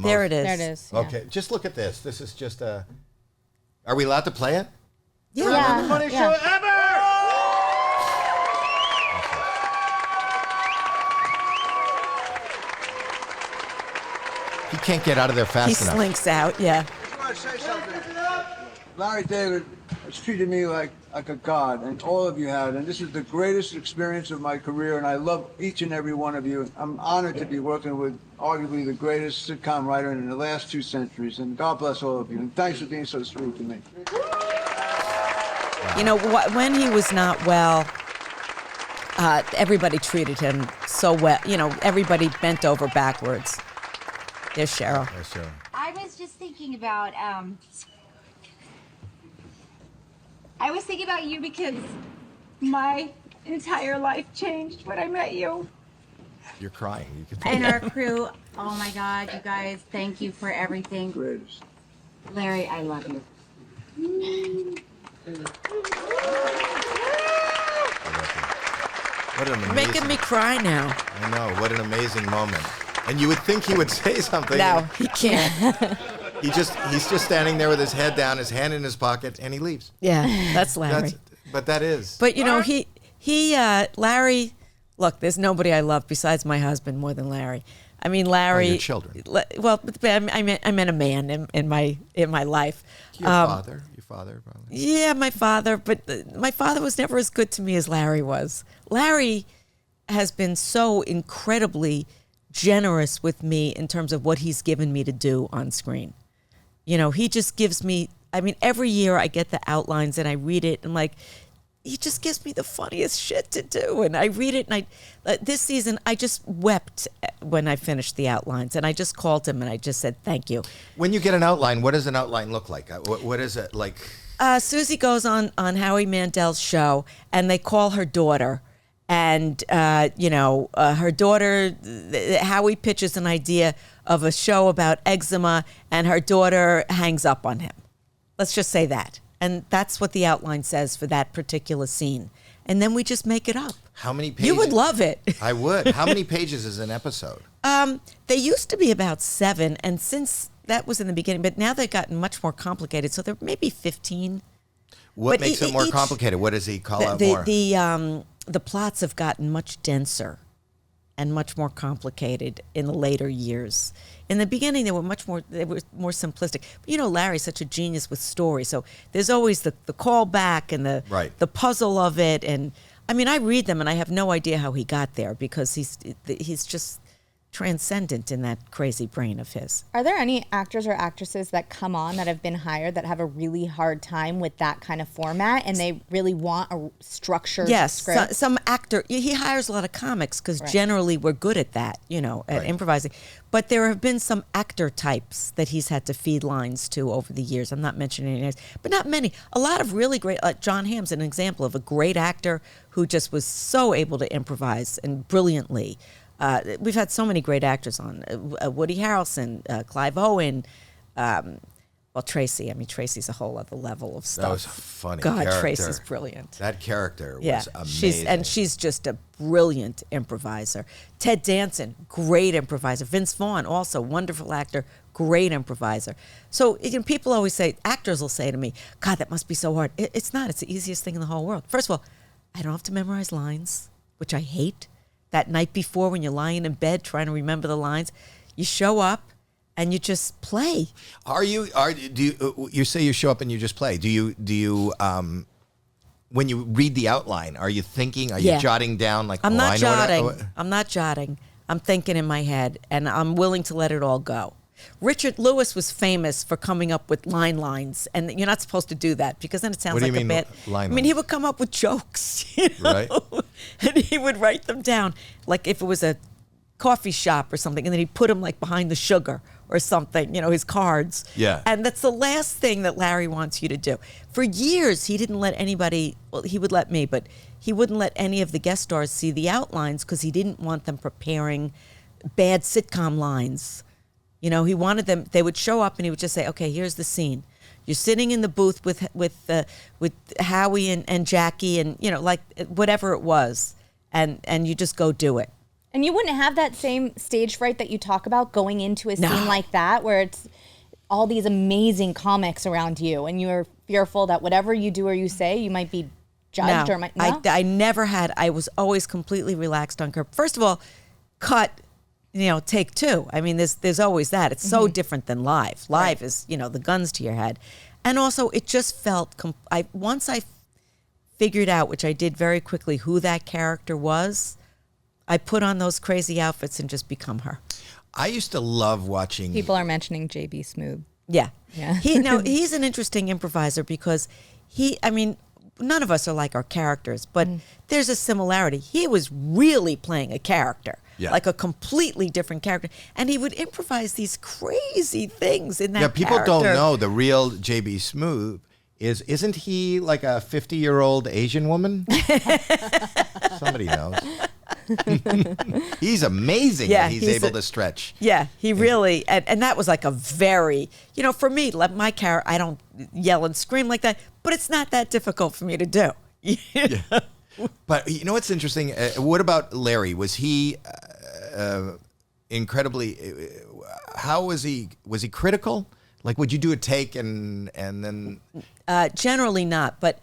There it is. There it is. Yeah. Okay, just look at this. This is just a... Are we allowed to play it? Yeah. The funniest show ever! He can't get out of there fast He enough. slinks out, yeah. I want to say something. Larry David has treated me like a god, and all of you have, and this is the greatest experience of my career, and I love each and every one of you. I'm honored to be working with arguably the greatest sitcom writer in the last 2 centuries, and God bless all of you, and thanks for being so sweet to me. You know, when he was not well, everybody treated him so well. You know, everybody bent over backwards. There's Cheryl. Yes, sir. I was just thinking about you because my entire life changed when I met you. You're crying. You can And our crew, oh my God, you guys, thank you for everything. Greatest. Larry, I love you. What an amazing... Making me cry now. I know. What an amazing moment. And you would think he would say something. No, he can't. He's just standing there with his head down, his hand in his pocket, and he leaves. Yeah, that's Larry. But that is. But you know, Larry. Look, there's nobody I love besides my husband more than Larry. I mean, Larry. Your children. Well, I meant a man in my life. Your father, probably. Yeah, my father. But my father was never as good to me as Larry was. Larry has been so incredibly generous with me in terms of what he's given me to do on screen. You know, he just gives me, I mean, every year I get the outlines and I read it and like, he just gives me the funniest shit to do. And I read it and this season I just wept when I finished the outlines and I just called him and I just said, thank you. When you get an outline, what does an outline look like? What is it like? Susie goes on Howie Mandel's show and they call her daughter. And, her daughter, Howie pitches an idea of a show about eczema, and her daughter hangs up on him. Let's just say that. And that's what the outline says for that particular scene. And then we just make it up. How many pages? You would love it. I would. How many pages is an episode? They used to be about 7, and since that was in the beginning, but now they've gotten much more complicated, so they're maybe 15. What But makes it more complicated? What does he call out more? The plots have gotten much denser and much more complicated in the later years. In the beginning, they were more simplistic. But you know, Larry's such a genius with story, so there's always the callback and the puzzle of it. And I mean, I read them and I have no idea how he got there because he's just transcendent in that crazy brain of his. Are there any actors or actresses that come on that have been hired that have a really hard time with that kind of format and they really want a structured script? Yes, some actor, he hires a lot of comics because generally we're good at that, at improvising. But there have been some actor types that he's had to feed lines to over the years. I'm not mentioning any names, but not many. A lot of really great, John Hamm's an example of a great actor who just was so able to improvise and brilliantly. We've had so many great actors on. Woody Harrelson, Clive Owen, Tracy. I mean, Tracy's a whole other level of stuff. That was a funny God, character. Tracy's brilliant. That character was amazing. She's just a brilliant improviser. Ted Danson, great improviser. Vince Vaughn, also wonderful actor, great improviser. So people always say, actors will say to me, God, that must be so hard. It's not. It's the easiest thing in the whole world. First of all, I don't have to memorize lines, which I hate. That night before when you're lying in bed trying to remember the lines, you show up and you just play. You say you show up and you just play. Do you when you read the outline, are you thinking, are you jotting down like I'm not jotting. I'm thinking in my head and I'm willing to let it all go. Richard Lewis was famous for coming up with lines, and you're not supposed to do that because then it sounds like a bad. Line I mean, he would come up with jokes, right? And he would write them down, like if it was a coffee shop or something, and then he'd put them like behind the sugar or something, his cards. Yeah. And that's the last thing that Larry wants you to do. For years, he didn't let anybody. Well, he would let me, but he wouldn't let any of the guest stars see the outlines because he didn't want them preparing bad sitcom lines. He wanted them. They would show up, and he would just say, "Okay, here's the scene. You're sitting in the booth with Howie and Jackie, and like whatever it was, and you just go do it." And you wouldn't have that same stage fright that you talk about going into a scene like that, where it's all these amazing comics around you, and you're fearful that whatever you do or you say, you might be judged or might. No? I never had. I was always completely relaxed on curb. First of all, cut. Take two. I mean, there's always that. It's so different than live. Live is the guns to your head, and also it just felt. Once I figured out, which I did very quickly, who that character was, I put on those crazy outfits and just become her. I used to love watching. People are mentioning JB Smoove. Yeah. He's an interesting improviser because none of us are like our characters, but there's a similarity. He was really playing a character, like a completely different character, and he would improvise these crazy things in that. Yeah, people don't know the real JB Smoove. Isn't he like a 50-year-old Asian woman? Somebody knows. He's amazing that he's able to stretch. Yeah, he really, and that was like a very, for me, my character, I don't yell and scream like that, but it's not that difficult for me to do. Yeah. But what's interesting? What about Larry? Was he incredibly, how was he critical? Like, would you do a take and then? Generally not, but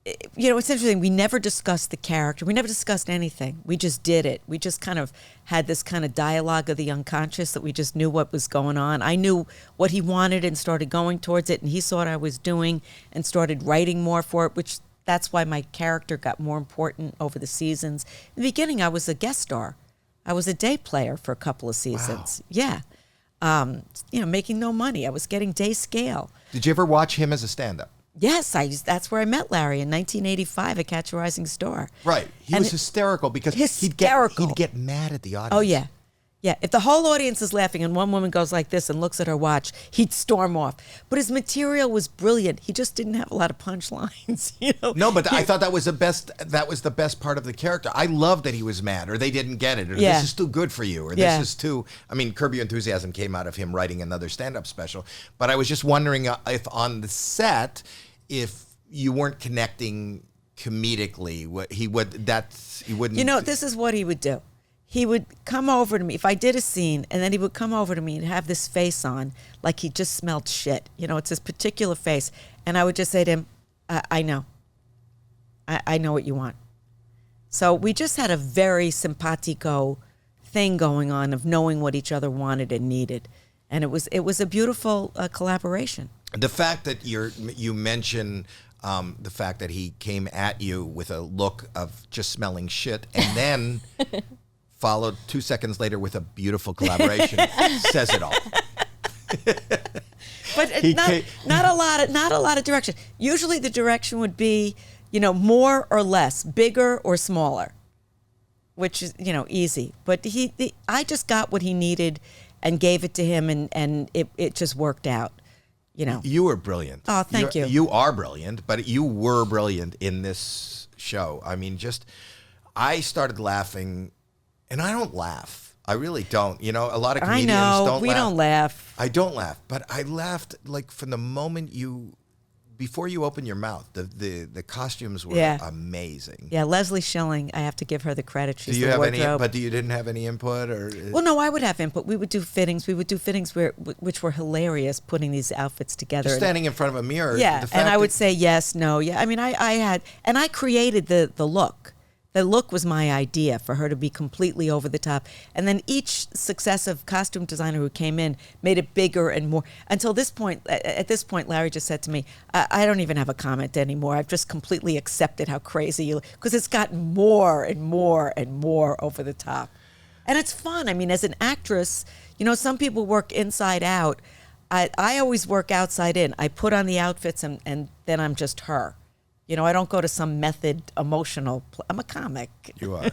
it's interesting. We never discussed the character. We never discussed anything. We just did it. We just kind of had this kind of dialogue of the unconscious that we just knew what was going on. I knew what he wanted and started going towards it, and he saw what I was doing and started writing more for it, which that's why my character got more important over the seasons. In the beginning, I was a guest star. I was a day player for a couple of seasons. Wow. Yeah. Making no money. I was getting day scale. Did you ever watch him as a stand-up? Yes, that's where I met Larry in 1985 at Catch a Rising Star. Right. He was hysterical because he'd get mad at the audience. Oh, yeah. Yeah. If the whole audience is laughing and one woman goes like this and looks at her watch, he'd storm off. But his material was brilliant. He just didn't have a lot of punchlines. No, but I thought that was the best. That was the best part of the character. I loved that he was mad, or they didn't get it, or this is too good for you, or this is too. I mean, Curb Your Enthusiasm came out of him writing another stand-up special. But I was just wondering if on the set, if you weren't connecting comedically, he wouldn't. This is what he would do. He would come over to me if I did a scene, and then he would come over to me and have this face on like he just smelled shit. It's this particular face. And I would just say to him, I know. I know what you want. So we just had a very simpatico thing going on of knowing what each other wanted and needed. And it was a beautiful collaboration. The fact that you mention the fact that he came at you with a look of just smelling shit and then followed 2 seconds later with a beautiful collaboration says it all. But not a lot of direction. Usually the direction would be, more or less, bigger or smaller, which is, easy. But I just got what he needed and gave it to him, and it just worked out. You were brilliant. Oh, thank you. You are brilliant, but you were brilliant in this show. I mean, I started laughing. And I don't laugh. I really don't. A lot of comedians don't laugh. We don't laugh. I don't laugh. But I laughed like from the moment before you open your mouth. The costumes were amazing. Yeah, Leslie Schilling, I have to give her the credit. She's do you the have wardrobe. But you didn't have any input? Well, no, I would have input. We would do fittings. Which were hilarious, putting these outfits together. Just standing in front of a mirror. Yeah, and I would say yes, no, yeah. I mean, I created the look. The look was my idea for her to be completely over the top. And then each successive costume designer who came in made it bigger and more. Until this point, at this point, Larry just said to me, I don't even have a comment anymore. I've just completely accepted how crazy you look. Because it's gotten more and more and more over the top. And it's fun. I mean, as an actress, some people work inside out. I always work outside in. I put on the outfits and then I'm just her. I don't go to some method emotional. I'm a comic. You are.